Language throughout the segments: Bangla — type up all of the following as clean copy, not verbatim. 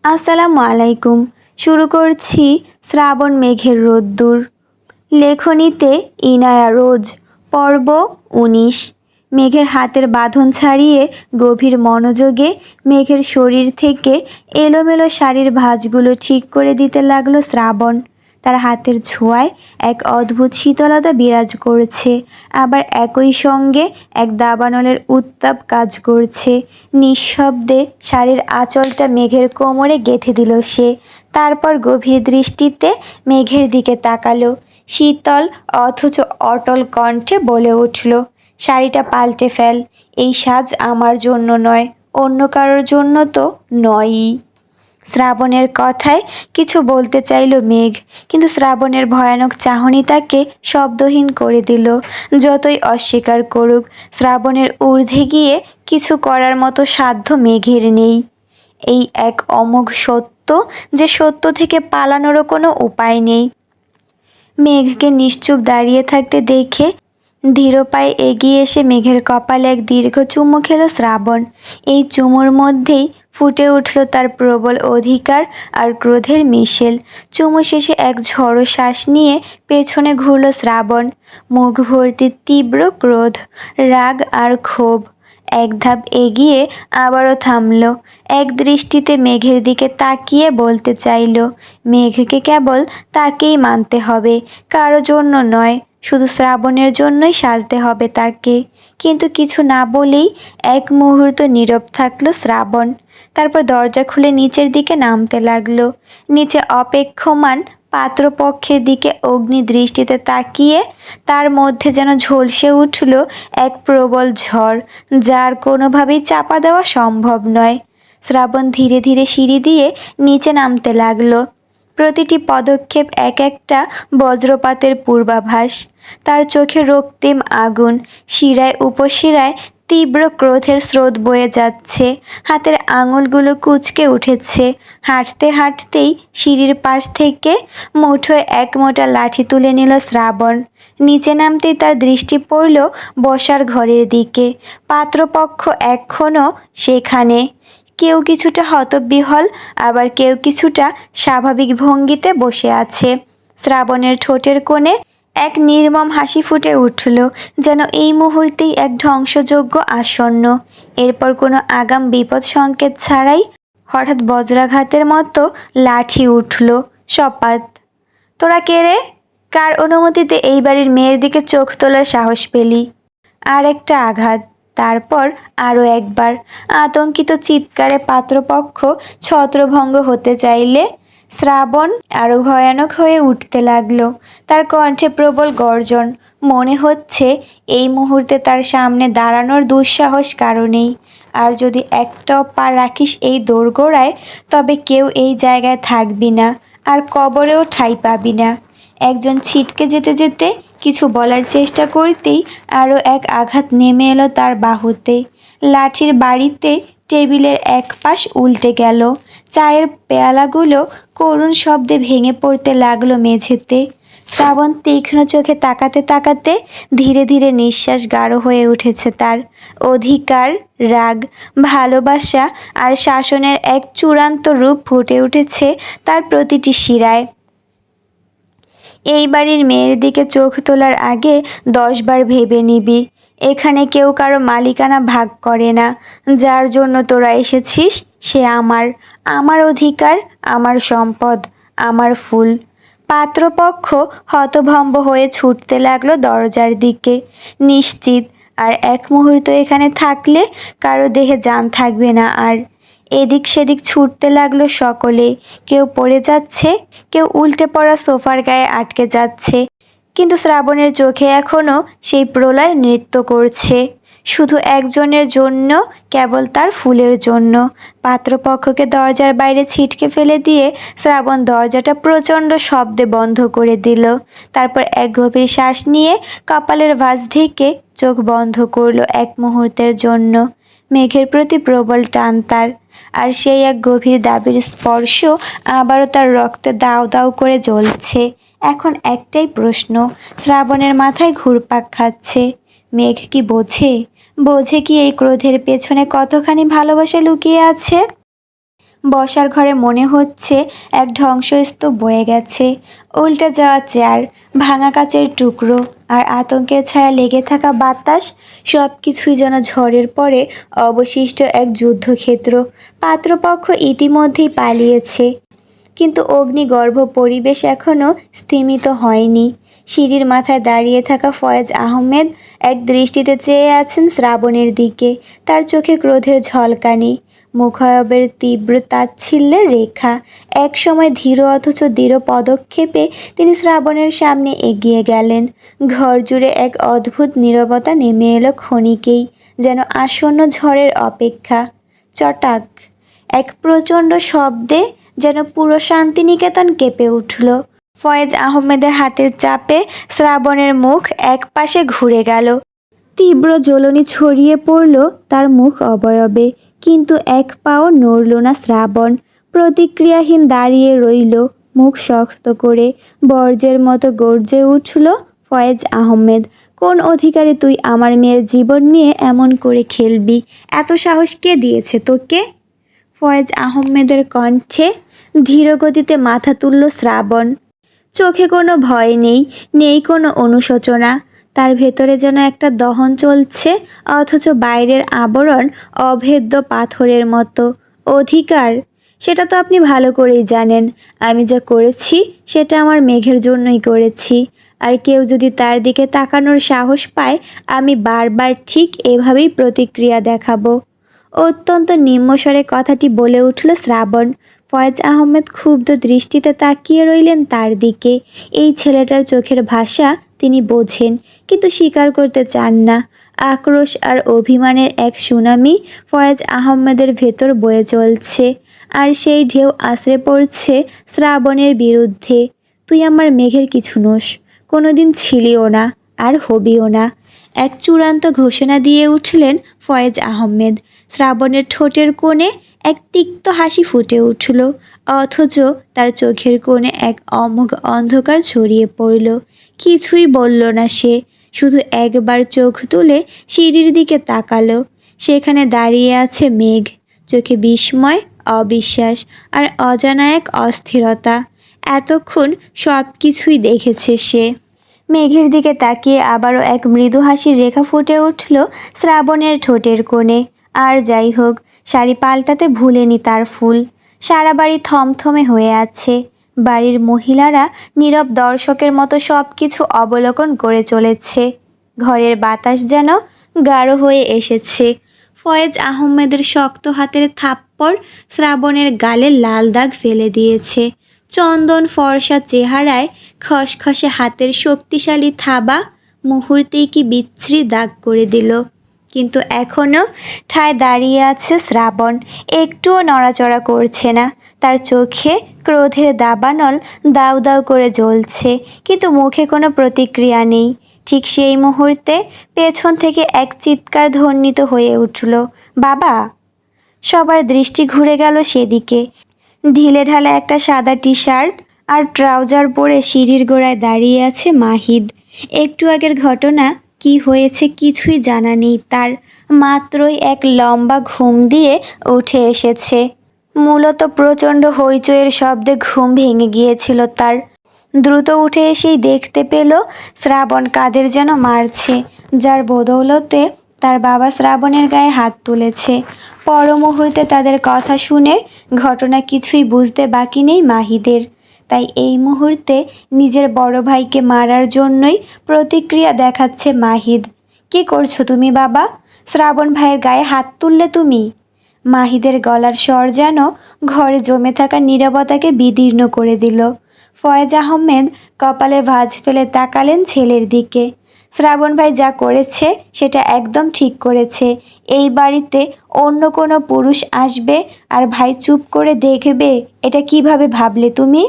আসসালামু আলাইকুম। শুরু করছি শ্রাবণ মেঘের রোদ্দুর। লেখনীতে ইনায়া রোজ। পর্ব ১৯। মেঘের হাতের বাঁধন ছাড়িয়ে গভীর মনোযোগে মেঘের শরীর থেকে এলোমেলো শাড়ির ভাঁজগুলো ঠিক করে দিতে লাগলো শ্রাবণ। তার হাতের ছোঁয়ায় এক অদ্ভুত শীতলতা বিরাজ করছে, আবার একই সঙ্গে এক দাবানলের উত্তাপ কাজ করছে। নিঃশব্দে শাড়ির আঁচলটা মেঘের কোমরে গেঁথে দিল সে। তারপর গভীর দৃষ্টিতে মেঘের দিকে তাকালো। শীতল অথচ অটল কণ্ঠে বলে উঠল, শাড়িটা পাল্টে ফেল। এই সাজ আমার জন্য নয়, অন্য কারোর জন্য তো নয়ই। শ্রাবণের কথায় কিছু বলতে চাইল মেঘ, কিন্তু শ্রাবণের ভয়ানক চাহনি তাকে শব্দহীন করে দিল। যতই অস্বীকার করুক, শ্রাবণের ঊর্ধ্বে গিয়ে কিছু করার মতো সাধ্য মেঘের নেই। এই এক অমোঘ সত্য, যে সত্য থেকে পালানোরও কোনো উপায় নেই। মেঘকে নিশ্চুপ দাঁড়িয়ে থাকতে দেখে ধীর পায়ে এগিয়ে এসে মেঘের কপালে এক দীর্ঘ চুমু খেলো শ্রাবণ। এই চুমুর মধ্যেই ফুটে উঠল তার প্রবল অধিকার আর ক্রোধের মিশেল। চুমু শেষে এক ঝড়ো শ্বাস নিয়ে পেছনে ঘুরল শ্রাবণ। মুখ ভর্তি তীব্র ক্রোধ, রাগ আর ক্ষোভ। এক ধাপ এগিয়ে আবারও থামল। এক দৃষ্টিতে মেঘের দিকে তাকিয়ে বলতে চাইল, মেঘকে কেবল তাকেই মানতে হবে, কারো জন্য নয়। শুধু শ্রাবণের জন্যই সাজতে হবে তাকে। কিন্তু কিছু না বলেই এক মুহূর্ত নীরব থাকলো শ্রাবণ। তারপর দরজা খুলে নিচের দিকে নামতে লাগলো। নিচে অপেক্ষমান পাত্রপক্ষের দিকে অগ্নি দৃষ্টিতে তাকিয়ে তার মধ্যে যেন ঝলসে উঠল এক প্রবল ঝড়, যার কোনোভাবেই চাপা দেওয়া সম্ভব নয়। শ্রাবণ ধীরে ধীরে সিঁড়ি দিয়ে নিচে নামতে লাগলো। প্রতিটি পদক্ষেপ এক একটা বজ্রপাতের পূর্বাভাস। তার চোখে রক্তিম আগুন, শিরায় উপশিরায় তীব্র ক্রোধের স্রোত বয়ে যাচ্ছে। হাতের আঙুলগুলো কুঁচকে উঠেছে। হাঁটতে হাঁটতেই সিঁড়ির পাশ থেকে মুঠোয় এক মোটা লাঠি তুলে নিল শ্রাবণ। নিচে নামতেই তার দৃষ্টি পড়ল বসার ঘরের দিকে। পাত্রপক্ষ এখনও সেখানে। কেউ কিছুটা হতবিহ্বল, আবার কেউ কিছুটা স্বাভাবিক ভঙ্গিতে বসে আছে। শ্রাবণের ঠোঁটের কোণে এক নির্মম হাসি ফুটে উঠল, যেন এই মুহূর্তেই এক ধ্বংসযজ্ঞ আসন্ন। এরপর কোনো আগাম বিপদ সংকেত ছাড়াই হঠাৎ বজ্রাঘাতের মতো লাঠি উঠল সপাত। তোরা কে রে? কার অনুমতিতে এই বাড়ির মেয়ের দিকে চোখ তোলার সাহস পেলি? আর একটা আঘাত, তারপর আরও একবার। আতঙ্কিত চিৎকারে পাত্রপক্ষ ছত্রভঙ্গ হতে চাইলে শ্রাবণ আরও ভয়ানক হয়ে উঠতে লাগলো। তার কণ্ঠে প্রবল গর্জন। মনে হচ্ছে এই মুহূর্তে তার সামনে দাঁড়ানোর দুঃসাহস কারো নেই। আর যদি একটাও পা রাখিস এই দোরগোড়ায়, তবে কেউ এই জায়গায় থাকবি না, আর কবরেও ঠাঁই পাবি না। একজন ছিটকে যেতে যেতে কিছু বলার চেষ্টা করতেই আরও এক আঘাত নেমে এলো তার বাহুতে। লাঠির বাড়িতে টেবিলের এক পাশ উল্টে গেল। চায়ের পেয়ালাগুলো করুণ শব্দে ভেঙে পড়তে লাগলো মেঝেতে। শ্রাবণ তীক্ষ্ণ চোখে তাকাতে তাকাতে ধীরে ধীরে নিঃশ্বাস গাঢ় হয়ে উঠেছে তার। অধিকার, রাগ, ভালোবাসা আর শাসনের এক চূড়ান্ত রূপ ফুটে উঠেছে তার প্রতিটি শিরায়। এই বাড়ির মেয়ের দিকে চোখ তোলার আগে 10 বার ভেবে নিবি। এখানে কেউ কারো মালিকানা ভাগ করে না। যার জন্য তোরা এসেছিস সে আমার, আমার অধিকার, আমার সম্পদ, আমার ফুল। পাত্রপক্ষ হতভম্ব হয়ে ছুটতে লাগলো দরজার দিকে, নিশ্চিত আর এক মুহূর্ত এখানে থাকলে কারো দেহে জান থাকবে না আর। এদিক সেদিক ছুটতে লাগলো সকলে। কেউ পড়ে যাচ্ছে, কেউ উল্টে পড়া সোফার গায়ে আটকে যাচ্ছে। কিন্তু শ্রাবণের চোখে এখনও সেই প্রলয় নৃত্য করছে, শুধু একজনের জন্য, কেবল তার ফুলের জন্য। পাত্রপক্ষকে দরজার বাইরে ছিটকে ফেলে দিয়ে শ্রাবণ দরজাটা প্রচণ্ড শব্দে বন্ধ করে দিল। তারপর এক গভীর শ্বাস নিয়ে কপালের ভাঁজ ঢেকে চোখ বন্ধ করলো এক মুহূর্তের জন্য। মেঘের প্রতি প্রবল টান তার, আর সেই এক গভীর দাবির স্পর্শ আবারও তার রক্তে দাউ দাউ করে জ্বলছে। এখন একটাই প্রশ্ন শ্রাবণের মাথায় ঘুরপাক খাচ্ছে, মেঘ কি বোঝে কি এই ক্রোধের পেছনে কতখানি ভালোবাসা লুকিয়ে আছে? বসার ঘরে মনে হচ্ছে এক ধ্বংসস্তূপ বয়ে গেছে। উল্টে যাওয়া চেয়ার, ভাঙা কাচের টুকরো আর আতঙ্কের ছায়া লেগে থাকা বাতাস, সব কিছুই যেন ঝড়ের পরে অবশিষ্ট এক যুদ্ধক্ষেত্র। পাত্রপক্ষ ইতিমধ্যেই পালিয়েছে, কিন্তু অগ্নিগর্ভ পরিবেশ এখনও স্থিমিত হয়নি। সিঁড়ির মাথায় দাঁড়িয়ে থাকা ফয়েজ আহমেদ এক দৃষ্টিতে চেয়ে আছেন শ্রাবণের দিকে। তার চোখে ক্রোধের ঝলকানি, মুখায়বের তীব্র তাচ্ছিল্যের রেখা। এক সময় ধীর অথচ দৃঢ় পদক্ষেপে তিনি শ্রাবণের সামনে এগিয়ে গেলেন। ঘর জুড়ে এক অদ্ভুত নীরবতা নেমে এলো ক্ষণিকেই, যেন আসন্ন ঝড়ের অপেক্ষা। চটাক এক প্রচণ্ড শব্দে যেন পুরো শান্তিনিকেতন কেঁপে উঠল। ফয়েজ আহমেদের হাতের চাপে শ্রাবণের মুখ একপাশে ঘুরে গেল। তীব্র জ্বলনি ছড়িয়ে পড়ল তার মুখ অবয়বে, কিন্তু এক পাও নড়ল না শ্রাবণ। প্রতিক্রিয়াহীন দাঁড়িয়ে রইল, মুখ শক্ত করে। বর্জ্যের মতো গর্জে উঠল ফয়েজ আহমেদ, কোন অধিকারে তুই আমার মেয়ের জীবন নিয়ে এমন করে খেলবি? এত সাহস কে দিয়েছে তোকে? ফয়েজ আহমেদের কণ্ঠে ধীরগতিতে মাথা তুলল শ্রাবণ। চোখে কোনো ভয় নেই, নেই কোনো অনুশোচনা। তার ভেতরে যেন একটা দহন চলছে, অথচ বাইরের আবরণ অভেদ্য পাথরের মতো। অধিকার? সেটা তো আপনি ভালো করেই জানেন। আমি যা করেছি সেটা আমার মেঘের জন্যই করেছি। আর কেউ যদি তার দিকে তাকানোর সাহস পায়, আমি বারবার ঠিক এভাবেই প্রতিক্রিয়া দেখাবো। অত্যন্ত নিম্নস্বরে কথাটি বলে উঠল শ্রাবণ। ফয়েজ আহমেদ ক্ষুব্ধ দৃষ্টিতে তাকিয়ে রইলেন তার দিকে। এই ছেলেটার চোখের ভাষা তিনি বোঝেন, কিন্তু স্বীকার করতে চান না। আক্রোশ আর অভিমানের এক সুনামি ফয়েজ আহমেদের ভেতর বয়ে চলছে, আর সেই ঢেউ আছড়ে পড়ছে শ্রাবণের বিরুদ্ধে। তুই আমার মেঘের কিছু নোস, কোনোদিন ছিলিও না, আর হবিও না। এক চূড়ান্ত ঘোষণা দিয়ে উঠলেন ফয়েজ আহমেদ। শ্রাবণের ঠোঁটের কোণে এক তিক্ত হাসি ফুটে উঠল, অথচ তার চোখের কোণে এক অমোঘ অন্ধকার ছড়িয়ে পড়ল। কিছুই বলল না সে, শুধু একবার চোখ তুলে সিঁড়ির দিকে তাকালো। সেখানে দাঁড়িয়ে আছে মেঘ, চোখে বিস্ময়, অবিশ্বাস আর অজানা এক অস্থিরতা। এতক্ষণ সব কিছুই দেখেছে সে। মেঘের দিকে তাকিয়ে আবারও এক মৃদু হাসির রেখা ফুটে উঠল শ্রাবণের ঠোঁটের কোণে। আর যাই হোক, শাড়ি পাল্টাতে ভুলেনি তার ফুল। সারা বাড়ি থমথমে হয়ে আছে। বাড়ির মহিলারা নীরব দর্শকের মতো সব কিছু অবলোকন করে চলেছে। ঘরের বাতাস যেন গাঢ় হয়ে এসেছে। ফয়েজ আহমেদের শক্ত হাতের থাপ্পড় শ্রাবণের গালে লাল দাগ ফেলে দিয়েছে। চন্দন ফর্সা চেহারায় খসখসে হাতের শক্তিশালী থাবা মুহূর্তেই কি বিচ্ছিরি দাগ করে দিল। কিন্তু এখনও ঠায় দাঁড়িয়ে আছে শ্রাবণ, একটুও নড়াচড়া করছে না। তার চোখে ক্রোধের দাবানল দাউ দাউ করে জ্বলছে, কিন্তু মুখে কোনো প্রতিক্রিয়া নেই। ঠিক সেই মুহূর্তে পেছন থেকে এক চিৎকার ধ্বনিত হয়ে উঠল, বাবা! সবার দৃষ্টি ঘুরে গেল সেদিকে। ঢিলেঢালা একটা সাদা টি শার্ট আর ট্রাউজার পরে সিঁড়ির গোড়ায় দাঁড়িয়ে আছে মাহিদ। একটু আগের ঘটনা কি হয়েছে কিছুই জানা নেই তার। মাত্রই এক লম্বা ঘুম দিয়ে উঠে এসেছে। মূলত প্রচণ্ড হইচইয়ের শব্দে ঘুম ভেঙে গিয়েছিল তার। দ্রুত উঠে এসেই দেখতে পেল শ্রাবণ কাদের যেন মারছে, যার বদৌলতে তার বাবা শ্রাবণের গায়ে হাত তুলেছে। পর মুহূর্তে তাদের কথা শুনে ঘটনা কিছুই বুঝতে বাকি নেই মাহিদের। তাই এই মুহূর্তে নিজের বড় ভাইকে মারার জন্যই প্রতিক্রিয়া দেখাচ্ছে মাহিদ। কি করছো তুমি বাবা? শ্রাবণ ভাইয়ের গায়ে হাত তুললে তুমি? মাহিদের গলার স্বর যেন ঘরে জমে থাকা নীরবতাকে বিদীর্ণ করে দিল। ফয়েজ আহমেদ কপালে ভাঁজ ফেলে তাকালেন ছেলের দিকে। শ্রাবণ ভাই যা করেছে সেটা একদম ঠিক করেছে। এই বাড়িতে অন্য কোনো পুরুষ আসবে আর ভাই চুপ করে দেখবে, এটা কিভাবে ভাবলে তুমি?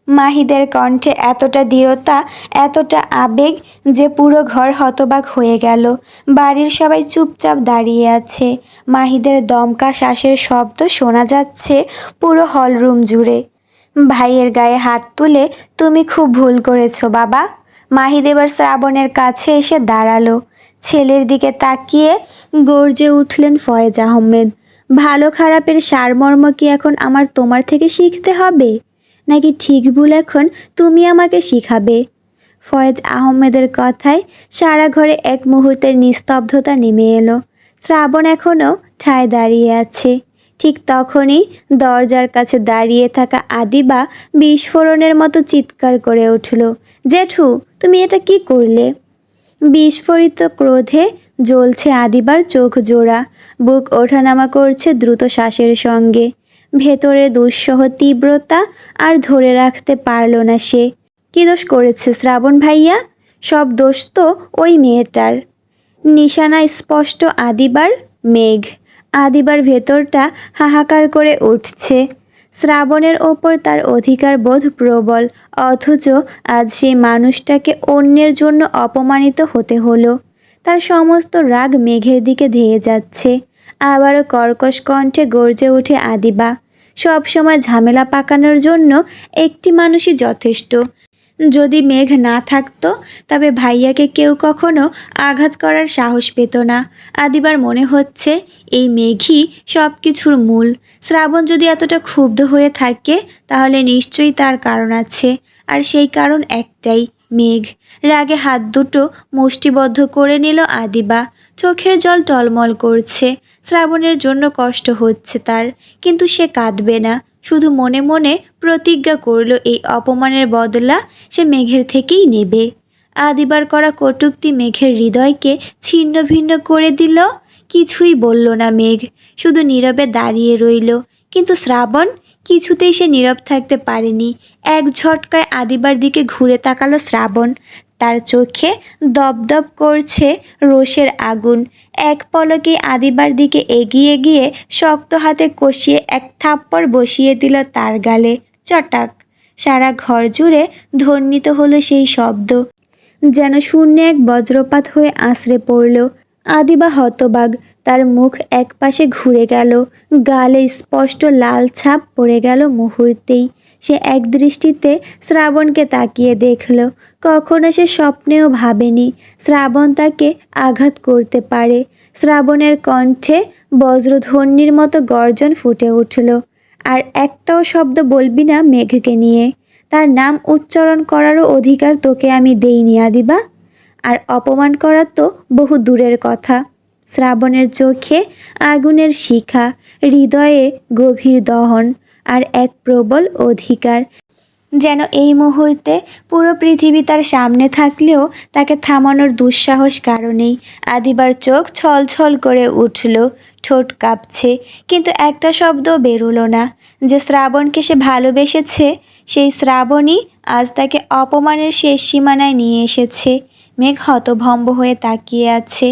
মাহিদের কণ্ঠে এতটা দৃঢ়তা, এতটা আবেগ যে পুরো ঘর হতবাক হয়ে গেল। বাড়ির সবাই চুপচাপ দাঁড়িয়ে আছে। মাহিদের দমকা শ্বাসের শব্দ শোনা যাচ্ছে পুরো হলরুম জুড়ে। ভাইয়ের গায়ে হাত তুলে তুমি খুব ভুল করেছো বাবা। মাহিদ এবার শ্রাবণের কাছে এসে দাঁড়ালো। ছেলের দিকে তাকিয়ে গর্জে উঠলেন ফয়েজ আহমেদ, ভালো খারাপের সারমর্ম কি এখন আমার তোমার থেকে শিখতে হবে, নাকি ঠিক ভুল এখন তুমি আমাকে শিখাবে? ফয়েজ আহমেদের কথায় সারা ঘরে এক মুহূর্তের নিস্তব্ধতা নেমে এলো। শ্রাবণ এখনও ঠায় দাঁড়িয়ে আছে। ঠিক তখনই দরজার কাছে দাঁড়িয়ে থাকা আদিবা বিস্ফোরণের মতো চিৎকার করে উঠল, জেঠু তুমি এটা কি করলে? বিস্ফোরিত ক্রোধে জ্বলছে আদিবার চোখ জোড়া, বুক ওঠানামা করছে দ্রুত শ্বাসের সঙ্গে। ভেতরে দুঃসহ তীব্রতা আর ধরে রাখতে পারল না সে। কি দোষ করেছে শ্রাবণ ভাইয়া? সব দোষ তো ওই মেয়েটার। নিশানা স্পষ্ট আদিবার। মেঘ। আদিবার ভেতরটা হাহাকার করে উঠছে। শ্রাবণের ওপর তার অধিকার বোধ প্রবল, অথচ আজ সেই মানুষটাকে অন্যের জন্য অপমানিত হতে হলো। তার সমস্ত রাগ মেঘের দিকে ধেয়ে যাচ্ছে। আবারও কর্কশ কণ্ঠে গর্জে ওঠে আদিবা, সব সময় ঝামেলা পাকানোর জন্য একটি মানুষই যথেষ্ট। যদি মেঘ না থাকতো তবে ভাইয়াকে কেউ কখনো আঘাত করার সাহস পেত না। আদিবার মনে হচ্ছে এই মেঘই সব কিছুর মূল। শ্রাবণ যদি এতটা ক্ষুব্ধ হয়ে থাকে তাহলে নিশ্চয়ই তার কারণ আছে, আর সেই কারণ একটাই, মেঘ। রাগে হাত দুটো মুষ্টিবদ্ধ করে নিল আদিবা। চোখের জল টলমল করছে। শ্রাবণের জন্য কষ্ট হচ্ছে তার, কিন্তু সে কাঁদবে না। শুধু মনে মনে প্রতিজ্ঞা করল এই অপমানের বদলা সে মেঘের থেকেই নেবে। আদিবার করা কটূক্তি মেঘের হৃদয়কে ছিন্ন ভিন্ন করে দিল। কিছুই বলল না মেঘ, শুধু নীরবে দাঁড়িয়ে রইল। কিন্তু শ্রাবণ কিছুতেই সে নীরব থাকতে পারেনি। এক ঝটকায় আদিবার দিকে ঘুরে তাকালো শ্রাবণ। তার চোখে দপদপ করছে রোষের আগুন। এক পলকে আদিবার দিকে এগিয়ে গিয়ে শক্ত হাতে কষিয়ে এক থাপ্পড় বসিয়ে দিল তার গালে, চটাক। সারা ঘর জুড়ে ধ্বনিত হলো সেই শব্দ, যেন শূন্যে এক বজ্রপাত হয়ে আছড়ে পড়ল। আদিবা হতবাক, তার মুখ একপাশে ঘুরে গেল, গালে স্পষ্ট লাল ছাপ পড়ে গেল মুহূর্তেই। সে একদৃষ্টিতে শ্রাবণকে তাকিয়ে দেখল। কখনো সে স্বপ্নেও ভাবেনি শ্রাবণ তাকে আঘাত করতে পারে। শ্রাবণের কণ্ঠে বজ্রধ্বনির মতো গর্জন ফুটে উঠল, আর একটাও শব্দ বলবি না মেঘকে নিয়ে। তার নাম উচ্চারণ করারও অধিকার তোকে আমি দেইনি আদিবা। আর অপমান করা তো বহু দূরের কথা। শ্রাবণের চোখে আগুনের শিখা, হৃদয়ে গভীর দহন, আর এক প্রবল অধিকার, যেন এই মুহূর্তে পুরো পৃথিবী তার সামনে থাকলেও তাকে থামানোর দুঃসাহস কারণেই। আদিবার চোখ ছলছল করে উঠল, ঠোঁট কাঁপছে, কিন্তু একটা শব্দ বেরোলো না। যে শ্রাবণকে সে ভালোবেসেছে, সেই শ্রাবণই আজ তাকে অপমানের শেষ সীমানায় নিয়ে এসেছে। মেঘ হতভম্ব হয়ে তাকিয়ে আছে।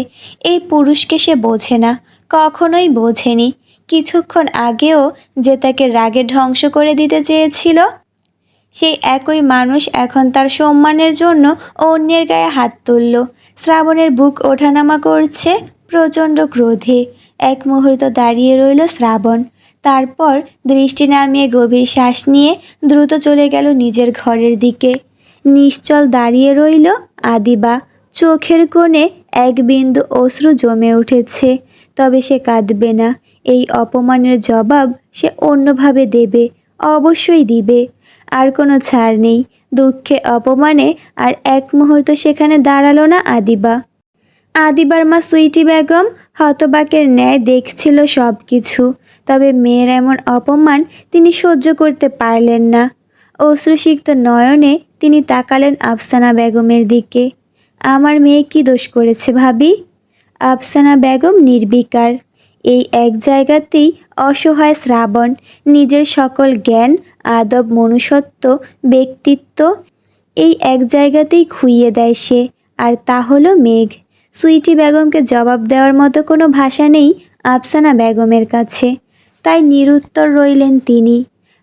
এই পুরুষকে সে বোঝে না, কখনোই বোঝেনি। কিছুক্ষণ আগেও যে তাকে রাগে ধ্বংস করে দিতে চেয়েছিল, সেই একই মানুষ এখন তার সম্মানের জন্য অন্যের গায়ে হাত তুলল। শ্রাবণের বুক ওঠানামা করছে প্রচণ্ড ক্রোধে। এক মুহূর্ত দাঁড়িয়ে রইল শ্রাবণ, তারপর দৃষ্টি নামিয়ে গভীর শ্বাস নিয়ে দ্রুত চলে গেল নিজের ঘরের দিকে। নিশ্চল দাঁড়িয়ে রইল আদিবা, চোখের কোণে এক বিন্দু অশ্রু জমে উঠেছে। তবে সে কাঁদবে না। এই অপমানের জবাব সে অন্যভাবে দেবে, অবশ্যই দিবে। আর কোনো ছাড় নেই। দুঃখে অপমানে আর এক মুহূর্ত সেখানে দাঁড়ালো না আদিবা। আদিবার মা সুইটি বেগম হতবাকের ন্যায় দেখছিল সব কিছু। তবে মেয়ের এমন অপমান তিনি সহ্য করতে পারলেন না। অশ্রুসিক্ত নয়নে তিনি তাকালেন আফসানা বেগমের দিকে। আমার মেয়ে কি দোষ করেছে ভাবি? আফসানা বেগম নির্বিকার। এই এক জায়গাতেই অসহায় শ্রাবণ। নিজের সকল জ্ঞান, আদব, মনুষ্যত্ব, ব্যক্তিত্ব এই এক জায়গাতেই খুইয়ে দেয় সে, আর তা হলো মেঘ। সুইটি বেগমকে জবাব দেওয়ার মতো কোনো ভাষা নেই আফসানা বেগমের কাছে। তাই নিরুত্তর রইলেন তিনি।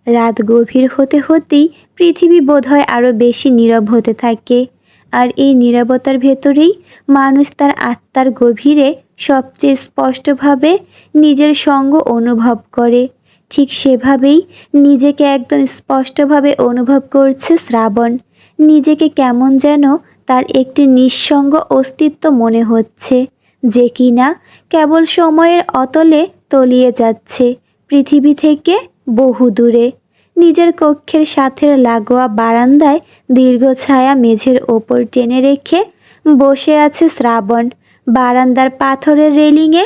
রাত গভীর হতে হতেই পৃথিবী বোধহয় আরও বেশি নীরব হতে থাকে। আর এই নীরবতার ভেতরেই মানুষ তার আত্মার গভীরে সবচেয়ে স্পষ্টভাবে নিজের সঙ্গ অনুভব করে। ঠিক সেভাবেই নিজেকে একদম স্পষ্টভাবে অনুভব করছে শ্রাবণ। নিজেকে কেমন যেন তার একটি নিঃসঙ্গ অস্তিত্ব মনে হচ্ছে, যে কিনা কেবল সময়ের অতলে তলিয়ে যাচ্ছে পৃথিবী থেকে বহু দূরে। নিজের কক্ষের সাথের লাগোয়া বারান্দায় দীর্ঘ ছায়া মেঝের ওপর টেনে রেখে বসে আছে শ্রাবণ। বারান্দার পাথরের রেলিংয়ে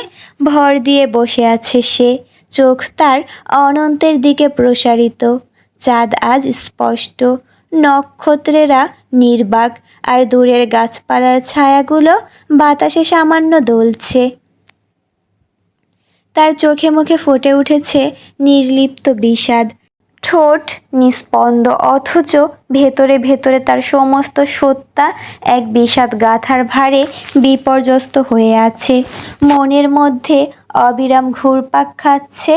ভর দিয়ে বসে আছে সে, চোখ তার অনন্তের দিকে প্রসারিত। চাঁদ আজ স্পষ্ট, নক্ষত্রেরা নির্বাক, আর দূরের গাছপালার ছায়াগুলো বাতাসে সামান্য দুলছে। তার চোখে মুখে ফুটে উঠেছে নির্লিপ্ত বিষাদ, ঠোঁট নিস্পন্দ, অথচ ভেতরে ভেতরে তার সমস্ত সত্তা এক বিষাদ গাথার ভারে বিপর্যস্ত হয়ে আছে। মনের মধ্যে অবিরাম ঘুরপাক খাচ্ছে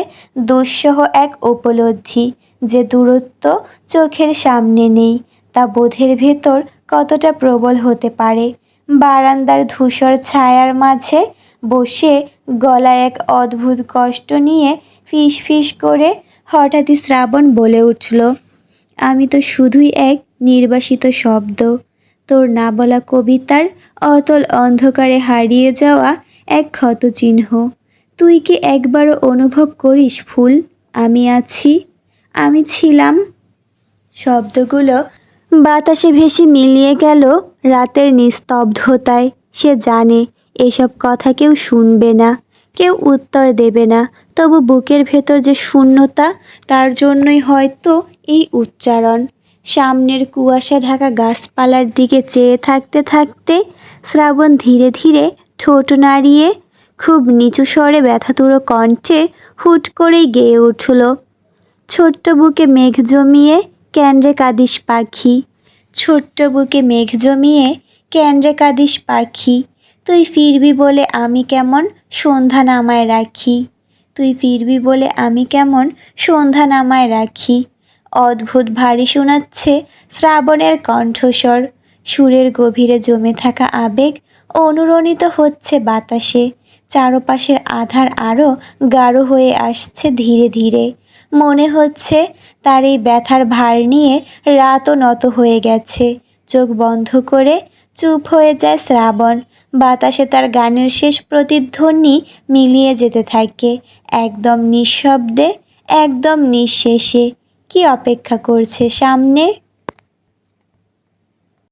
দুঃসহ এক উপলব্ধি, যে দূরত্ব চোখের সামনে নেই, তা বোধের ভেতর কতটা প্রবল হতে পারে। বারান্দার ধূসর ছায়ার মাঝে বসে গলায় এক অদ্ভুত কষ্ট নিয়ে ফিস ফিস করে হঠাৎই শ্রাবণ বলে উঠল, আমি তো শুধুই এক নির্বাসিত শব্দ, তোর না বলা কবিতার অতল অন্ধকারে হারিয়ে যাওয়া এক ক্ষতচিহ্ন। তুই কি একবারও অনুভব করিস ফুল, আমি আছি, আমি ছিলাম? শব্দগুলো বাতাসে ভেসে মিলিয়ে গেল রাতের নিস্তব্ধতায়। সে জানে এসব কথা কেউ শুনবে না, কেউ উত্তর দেবে না, তবু বুকের ভেতর যে শূন্যতা, তার জন্যই হয়তো এই উচ্চারণ। সামনের কুয়াশা ঢাকা গাছপালার দিকে চেয়ে থাকতে থাকতে শ্রাবণ ধীরে ধীরে ঠোঁট নাড়িয়ে খুব নিচু স্বরে ব্যথাতুর কণ্ঠে হুট করেই গেয়ে উঠল, ছোট্ট বুকে মেঘ জমিয়ে কেন রে কাঁদিস পাখি, ছোট্ট বুকে মেঘ জমিয়ে কেন রে কাঁদিস পাখি, তুই ফিরবি বলে আমি কেমন সন্ধ্যা নামায় রাখি, তুই ফিরবি বলে আমি কেমন সন্ধ্যা নামায় রাখি। অদ্ভুত ভারী শোনাচ্ছে শ্রাবণের কণ্ঠস্বর, সুরের গভীরে জমে থাকা আবেগ অনুরণিত হচ্ছে বাতাসে। চারপাশের আধার আরও গাঢ় হয়ে আসছে ধীরে ধীরে। মনে হচ্ছে তার এই ব্যথার ভার নিয়ে রাতও নত হয়ে গেছে। চোখ বন্ধ করে চুপ হয়ে যায় শ্রাবণ। বাতাসে তার গানের শেষ প্রতিধ্বনি মিলিয়ে যেতে থাকে, একদম নিঃশব্দে, একদম নিঃশেষে। কি অপেক্ষা করছে সামনে?